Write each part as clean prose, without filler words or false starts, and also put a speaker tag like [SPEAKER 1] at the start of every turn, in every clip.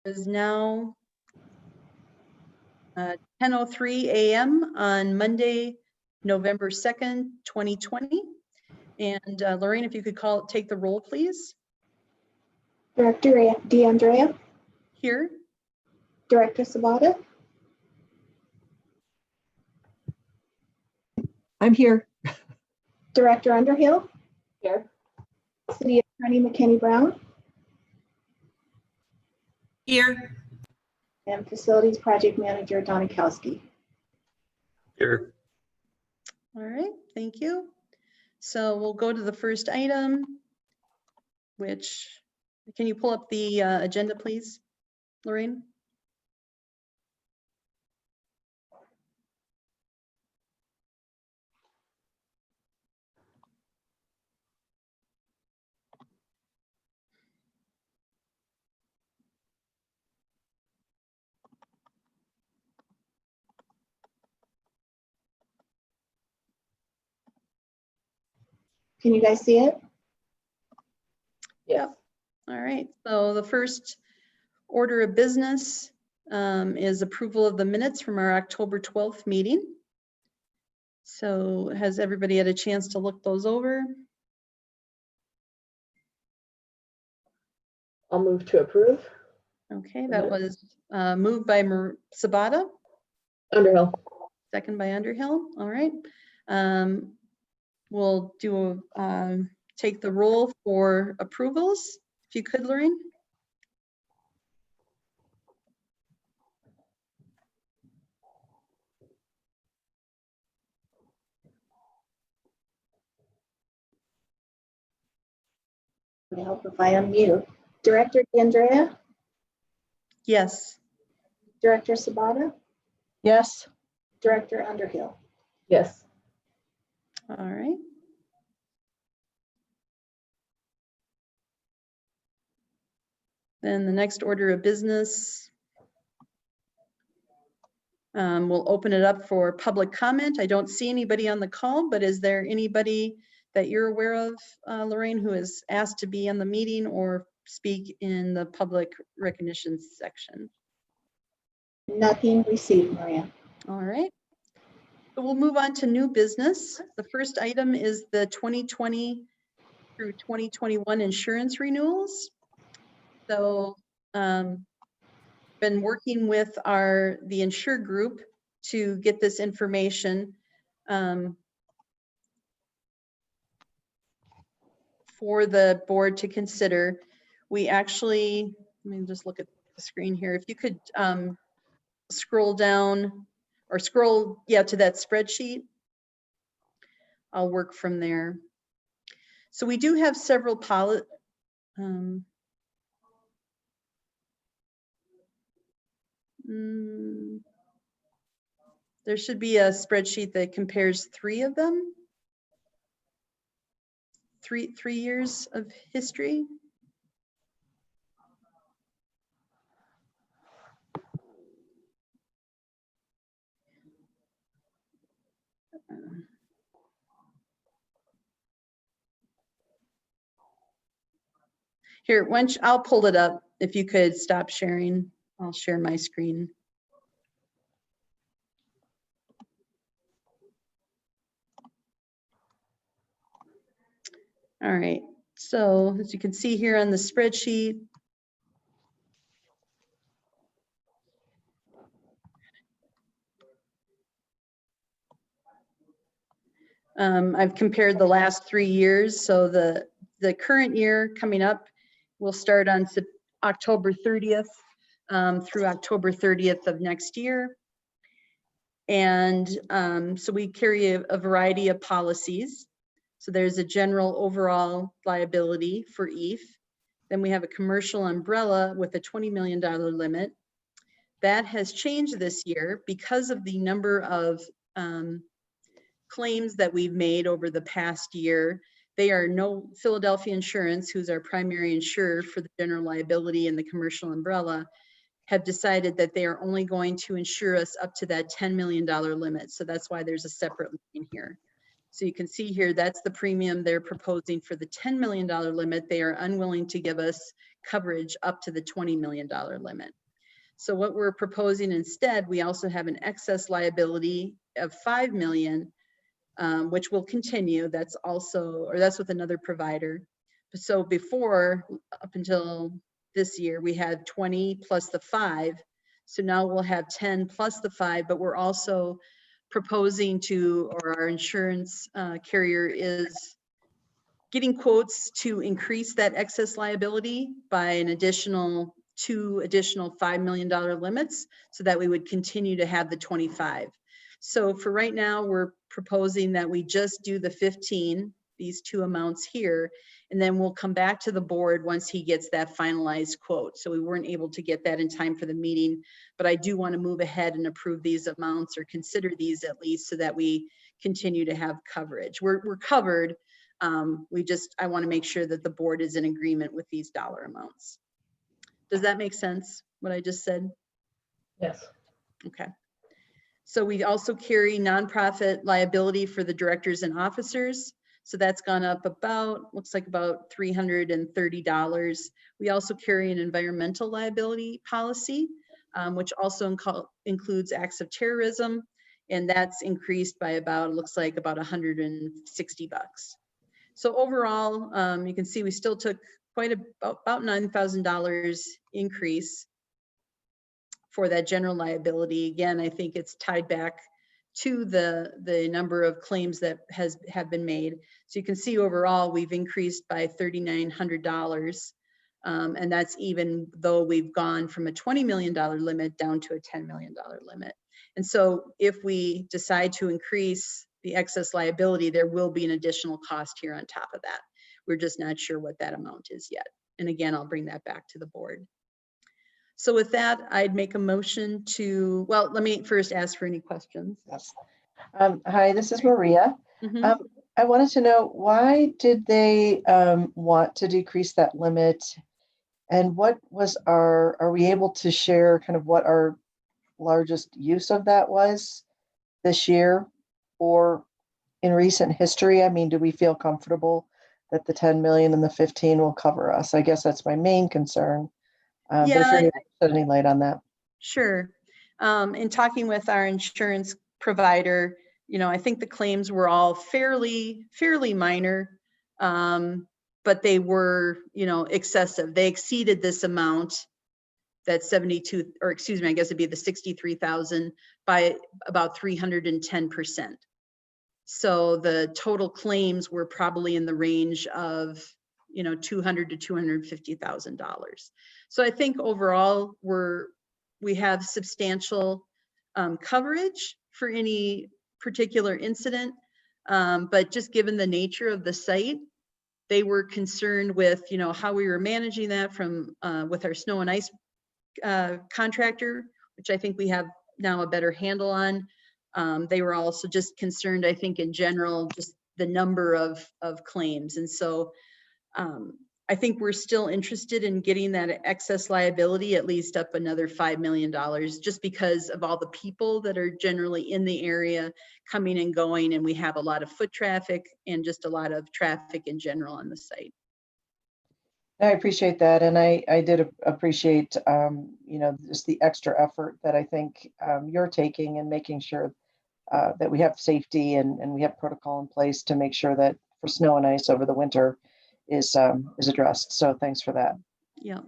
[SPEAKER 1] Is now 10:03 a.m. on Monday, November 2nd, 2020. And Lorraine, if you could take the roll, please.
[SPEAKER 2] Director DeAndrea.
[SPEAKER 1] Here.
[SPEAKER 2] Director Sabata.
[SPEAKER 3] I'm here.
[SPEAKER 2] Director Underhill.
[SPEAKER 3] Here.
[SPEAKER 2] City Attorney McKinney Brown.
[SPEAKER 4] Here.
[SPEAKER 2] And Facilities Project Manager Donikowski.
[SPEAKER 5] Here.
[SPEAKER 1] All right, thank you. So we'll go to the first item, which, can you pull up the agenda, please, Lorraine?
[SPEAKER 2] Can you guys see it?
[SPEAKER 3] Yeah.
[SPEAKER 1] All right, so the first order of business is approval of the minutes from our October 12th meeting. So has everybody had a chance to look those over?
[SPEAKER 3] I'll move to approve.
[SPEAKER 1] Okay, that was moved by Sabata,
[SPEAKER 3] Underhill.
[SPEAKER 1] second by Underhill. All right. We'll do take the roll for approvals. If you could, Lorraine.
[SPEAKER 2] I hope if I unmute. Director DeAndrea.
[SPEAKER 1] Yes.
[SPEAKER 2] Director Sabata.
[SPEAKER 3] Yes.
[SPEAKER 2] Director Underhill.
[SPEAKER 3] Yes.
[SPEAKER 1] All right. Then the next order of business, we'll open it up for public comment. I don't see anybody on the call, but is there anybody that you're aware of, Lorraine, who is asked to be on the meeting or speak in the public recognition section?
[SPEAKER 2] Nothing received, Maria.
[SPEAKER 1] All right. So we'll move on to new business. The first item is the 2020 through 2021 insurance renewals. So been working with the Insure group to get this information for the board to consider. We actually, let me just look at the screen here. If you could scroll down or scroll, to that spreadsheet. I'll work from there. So we do have several there should be a spreadsheet that compares 3 of them. Three years of history. Here, I'll pull it up. If you could stop sharing, I'll share my screen. All right, so as you can see here on the spreadsheet, I've compared the last 3 years. So the current year coming up will start on October 30th through October 30th of next year. And so we carry a variety of policies. So there's a general overall liability for EAF. Then we have a commercial umbrella with a $20 million limit. That has changed this year because of the number of claims that we've made over the past year. They are Philadelphia Insurance, who's our primary insurer for the general liability and the commercial umbrella, have decided that they are only going to insure us up to that $10 million limit. So that's why there's a separate line here. So you can see here, that's the premium they're proposing for the $10 million limit. They are unwilling to give us coverage up to the $20 million limit. So what we're proposing instead, we also have an excess liability of $5 million, which will continue. That's with another provider. So before, up until this year, we had 20 plus the 5. So now we'll have 10 plus the 5, but we're also proposing or our insurance carrier is getting quotes to increase that excess liability by an additional 2 additional $5 million limits, so that we would continue to have the 25. So for right now, we're proposing that we just do the 15, these 2 amounts here, and then we'll come back to the board once he gets that finalized quote. So we weren't able to get that in time for the meeting, but I do want to move ahead and approve these amounts, or consider these at least, so that we continue to have coverage. We're covered. I want to make sure that the board is in agreement with these dollar amounts. Does that make sense, what I just said?
[SPEAKER 3] Yes.
[SPEAKER 1] Okay. So we also carry nonprofit liability for the directors and officers. So that's gone up looks like about $330. We also carry an environmental liability policy, which also includes acts of terrorism. And that's increased by looks like about $160. So overall, you can see we still took about $9,000 increase for that general liability. Again, I think it's tied back to the number of claims that have been made. So you can see overall we've increased by $3,900, and that's even though we've gone from a $20 million limit down to a $10 million limit. And so if we decide to increase the excess liability, there will be an additional cost here on top of that. We're just not sure what that amount is yet. And again, I'll bring that back to the board. So with that, I'd make a motion to, well, let me first ask for any questions.
[SPEAKER 4] Yes. Hi, this is Maria.
[SPEAKER 1] Mhm.
[SPEAKER 4] I wanted to know, why did they want to decrease that limit? And are we able to share kind of what our largest use of that was this year or in recent history? I mean, do we feel comfortable that the 10 million and the 15 will cover us? I guess that's my main concern. But if you're able to shed any light on that.
[SPEAKER 1] Sure. In talking with our insurance provider, I think the claims were all fairly minor, but they were, excessive. They exceeded this amount, that 72, or excuse me, I guess it'd be the 63,000 by about 310%. So the total claims were probably in the range of, $200,000 to $250,000. So I think overall we have substantial coverage for any particular incident, but just given the nature of the site, they were concerned with, how we were managing that with our snow and ice contractor, which I think we have now a better handle on. They were also just concerned, I think, in general, just the number of claims. And so I think we're still interested in getting that excess liability at least up another $5 million, just because of all the people that are generally in the area coming and going. And we have a lot of foot traffic and just a lot of traffic in general on the site.
[SPEAKER 4] I appreciate that. And I did appreciate, just the extra effort that I think you're taking and making sure that we have safety and we have protocol in place to make sure that for snow and ice over the winter is addressed. So thanks for that.
[SPEAKER 1] Yeah.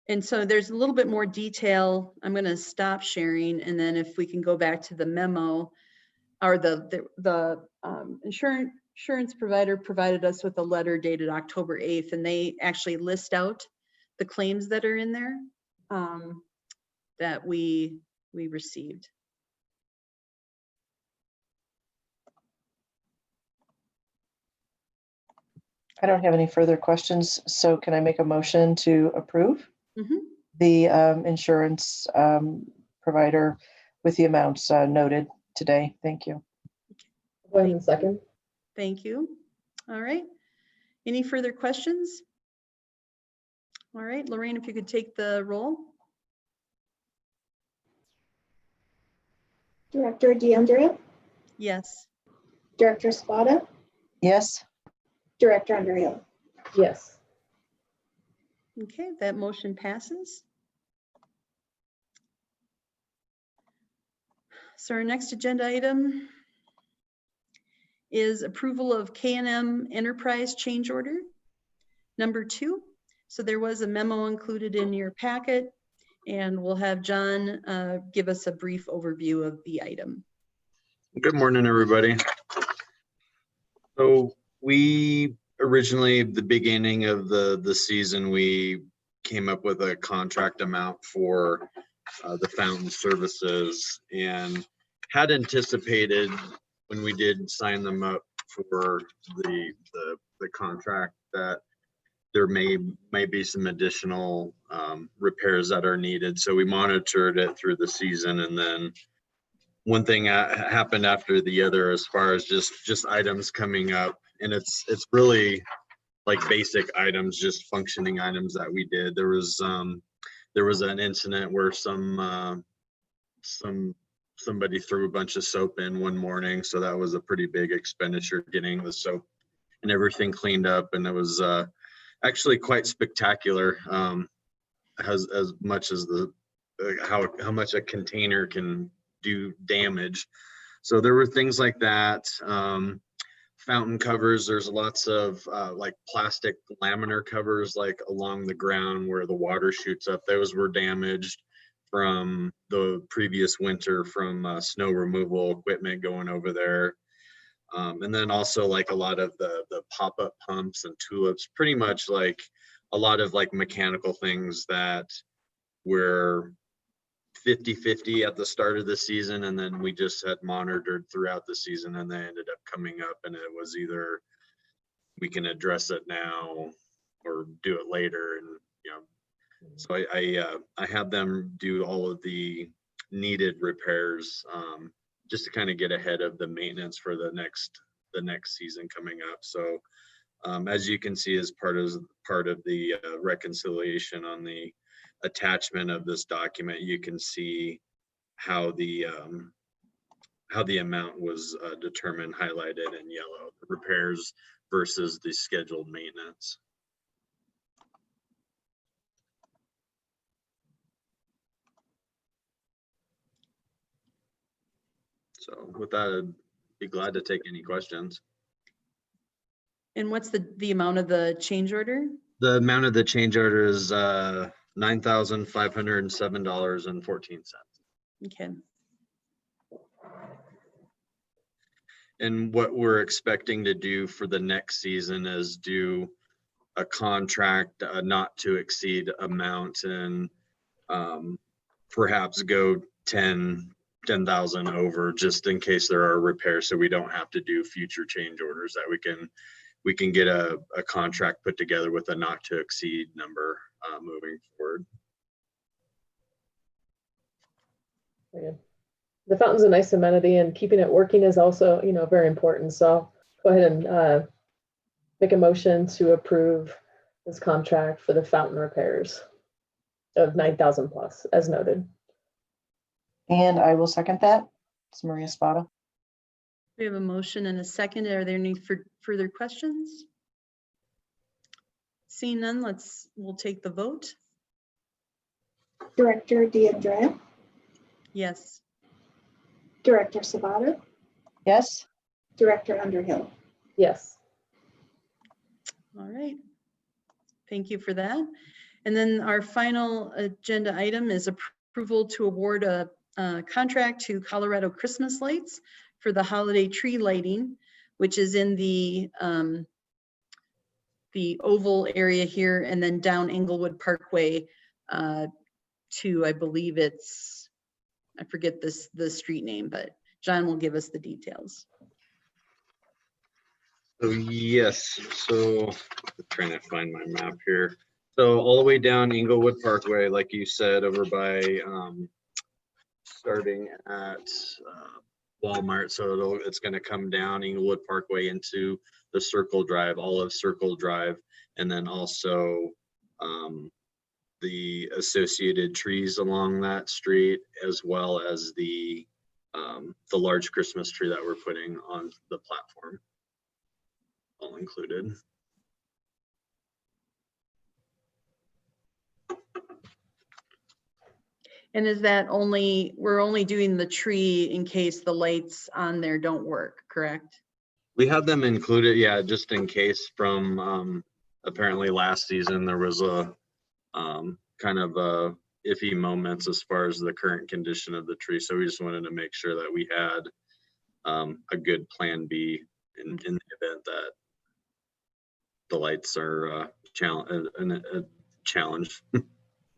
[SPEAKER 1] And so there's a little bit more detail. I'm going to stop sharing. And then if we can go back to the memo, or the insurance provider provided us with a letter dated October 8th, and they actually list out the claims that are in there that we received.
[SPEAKER 4] I don't have any further questions. So can I make a motion to approve
[SPEAKER 1] Mhm.
[SPEAKER 4] the insurance provider with the amounts noted today? Thank you.
[SPEAKER 3] Go ahead and second.
[SPEAKER 1] Thank you. All right. Any further questions? All right, Lorraine, if you could take the roll.
[SPEAKER 2] Director DeAndrea,
[SPEAKER 1] Yes.
[SPEAKER 2] Director Spada,
[SPEAKER 4] Yes.
[SPEAKER 2] Director Underhill.
[SPEAKER 3] Yes.
[SPEAKER 1] Okay, that motion passes. So our next agenda item is approval of K&M Enterprise change order number 2. So there was a memo included in your packet, and we'll have John give us a brief overview of the item.
[SPEAKER 5] Good morning, everybody. So we originally, the beginning of the season, we came up with a contract amount for the fountain services, and had anticipated when we did sign them up for the contract that there may be some additional repairs that are needed. So we monitored it through the season, and then one thing happened after the other as far as just items coming up, and it's really like basic items, just functioning items that we did. There was an incident where somebody threw a bunch of soap in one morning, so that was a pretty big expenditure getting the soap and everything cleaned up, and it was actually quite spectacular, as much as how much a container can do damage. So there were things like that. Fountain covers, there's lots of like plastic laminar covers like along the ground where the water shoots up. Those were damaged from the previous winter from snow removal equipment going over there. And then also like a lot of the pop-up pumps and tulips, pretty much like a lot of like mechanical things that were 50-50 at the start of the season, and then we just had monitored throughout the season, and they ended up coming up, and it was either we can address it now or do it later. And so I had them do all of the needed repairs, just to kind of get ahead of the maintenance for the next season coming up. So as you can see, as part of the reconciliation on the attachment of this document, you can see how the amount was determined, highlighted in yellow, the repairs versus the scheduled maintenance. So with that, I'd be glad to take any questions.
[SPEAKER 1] And what's the amount of the change order?
[SPEAKER 5] The amount of the change order is $9,507.14.
[SPEAKER 1] Okay.
[SPEAKER 5] And what we're expecting to do for the next season is do a contract not to exceed amount, and perhaps go 10,000 over, just in case there are repairs, so we don't have to do future change orders, that we can get a contract put together with a not to exceed number moving forward.
[SPEAKER 3] Yeah. The fountain's a nice amenity, and keeping it working is also, very important. So go ahead and make a motion to approve this contract for the fountain repairs of 9,000 plus, as noted.
[SPEAKER 4] And I will second that. It's Maria Spada.
[SPEAKER 1] We have a motion and a second. Are there any further questions? Seeing none, we'll take the vote.
[SPEAKER 2] Director DeAndrea,
[SPEAKER 1] Yes.
[SPEAKER 2] Director Sabata,
[SPEAKER 4] Yes.
[SPEAKER 2] Director Underhill.
[SPEAKER 3] Yes.
[SPEAKER 1] All right. Thank you for that. And then our final agenda item is approval to award a contract to Colorado Christmas Lights for the holiday tree lighting, which is in the oval area here, and then down Englewood Parkway to, I believe I forget the street name, but John will give us the details.
[SPEAKER 5] So yes, so I'm trying to find my map here. So all the way down Englewood Parkway, like you said, over by starting at Walmart. So it's going to come down Englewood Parkway into the Circle Drive, Olive Circle Drive, and then also the associated trees along that street, as well as the large Christmas tree that we're putting on the platform, all included.
[SPEAKER 1] And is that only, we're only doing the tree in case the lights on there don't work, correct?
[SPEAKER 5] We had them included, yeah, just in case from, apparently last season, there was a, kind of iffy moments as far as the current condition of the tree. So we just wanted to make sure that we had, a good plan B in the event that the lights are, a challenge.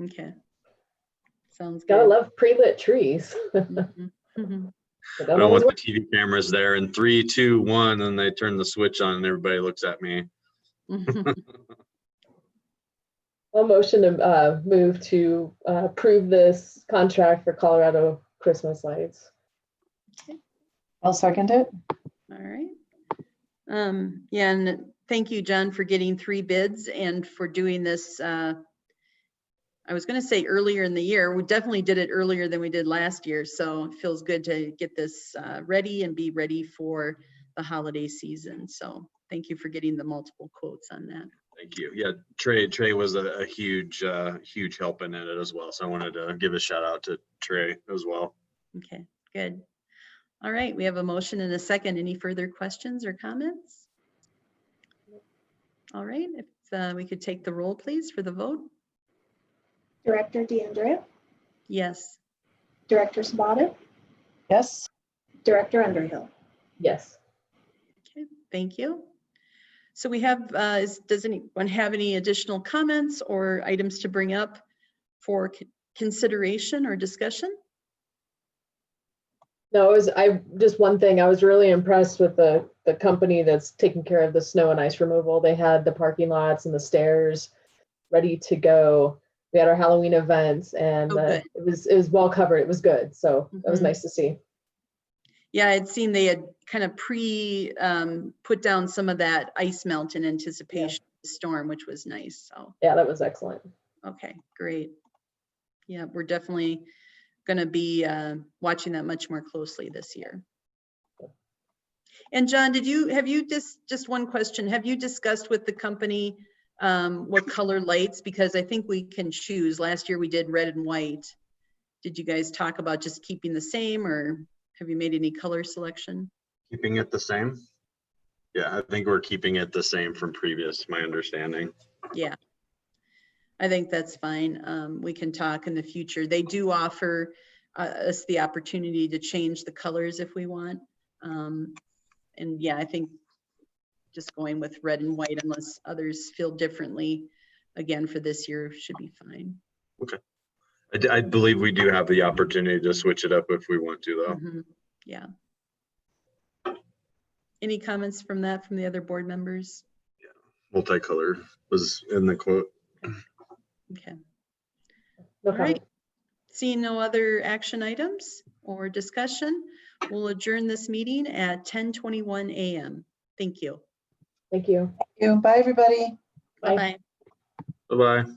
[SPEAKER 1] Okay. Sounds
[SPEAKER 3] Gotta
[SPEAKER 1] good.
[SPEAKER 3] love pre-lit trees.
[SPEAKER 1] Mhm, mhm.
[SPEAKER 3] They
[SPEAKER 5] I
[SPEAKER 3] don't
[SPEAKER 5] don't
[SPEAKER 3] always
[SPEAKER 5] want
[SPEAKER 3] work.
[SPEAKER 5] the TV cameras there in 3, 2, 1, and they turn the switch on and everybody looks at me.
[SPEAKER 3] I'll motion to move to approve this contract for Colorado Christmas lights.
[SPEAKER 4] I'll second it.
[SPEAKER 1] All right. Yeah, and thank you, John, for getting 3 bids and for doing this. I was going to say earlier in the year. We definitely did it earlier than we did last year. So it feels good to get this ready and be ready for the holiday season. So thank you for getting the multiple quotes on that.
[SPEAKER 5] Thank you. Yeah, Trey was a huge, huge help in it as well. So I wanted to give a shout out to Trey as well.
[SPEAKER 1] Okay, good. All right, we have a motion and a second. Any further questions or comments? All right, if we could take the roll, please, for the vote.
[SPEAKER 2] Director DeAndrea,
[SPEAKER 1] Yes.
[SPEAKER 2] Director Sabata,
[SPEAKER 4] Yes.
[SPEAKER 2] Director Underhill.
[SPEAKER 3] Yes.
[SPEAKER 1] Okay, thank you. So we have, does anyone have any additional comments or items to bring up for consideration or discussion?
[SPEAKER 3] No, just one thing. I was really impressed with the company that's taking care of the snow and ice removal. They had the parking lots and the stairs ready to go. We had our Halloween events, and
[SPEAKER 1] good.
[SPEAKER 3] it was well covered. It was good. So that was
[SPEAKER 1] Mhm.
[SPEAKER 3] nice to see.
[SPEAKER 1] Yeah, I'd seen they had kind of put down some of that ice melt in anticipation of the storm, which was nice. So,
[SPEAKER 3] Yeah, that was excellent.
[SPEAKER 1] okay, great. Yeah, we're definitely going to be watching that much more closely this year. And John, have you just one question, have you discussed with the company what color lights? Because I think we can choose. Last year we did red and white. Did you guys talk about just keeping the same, or have you made any color selection?
[SPEAKER 5] Keeping it the same? Yeah, I think we're keeping it the same from previous, my understanding.
[SPEAKER 1] Yeah, I think that's fine. We can talk in the future. They do offer us the opportunity to change the colors if we want. And yeah, I think just going with red and white, unless others feel differently, again, for this year should be fine.
[SPEAKER 5] Okay. I believe we do have the opportunity to switch it up if we want to, though.
[SPEAKER 1] Mhm. Yeah. Any comments from the other board members?
[SPEAKER 5] Multicolor was in the quote.
[SPEAKER 1] Okay.
[SPEAKER 3] No
[SPEAKER 1] All
[SPEAKER 3] comment.
[SPEAKER 1] right. Seeing no other action items or discussion, we'll adjourn this meeting at 10:21 a.m. Thank you.
[SPEAKER 3] Thank you.
[SPEAKER 4] Thank you. Bye, everybody.
[SPEAKER 3] Bye.
[SPEAKER 1] Bye-bye.
[SPEAKER 5] Bye-bye.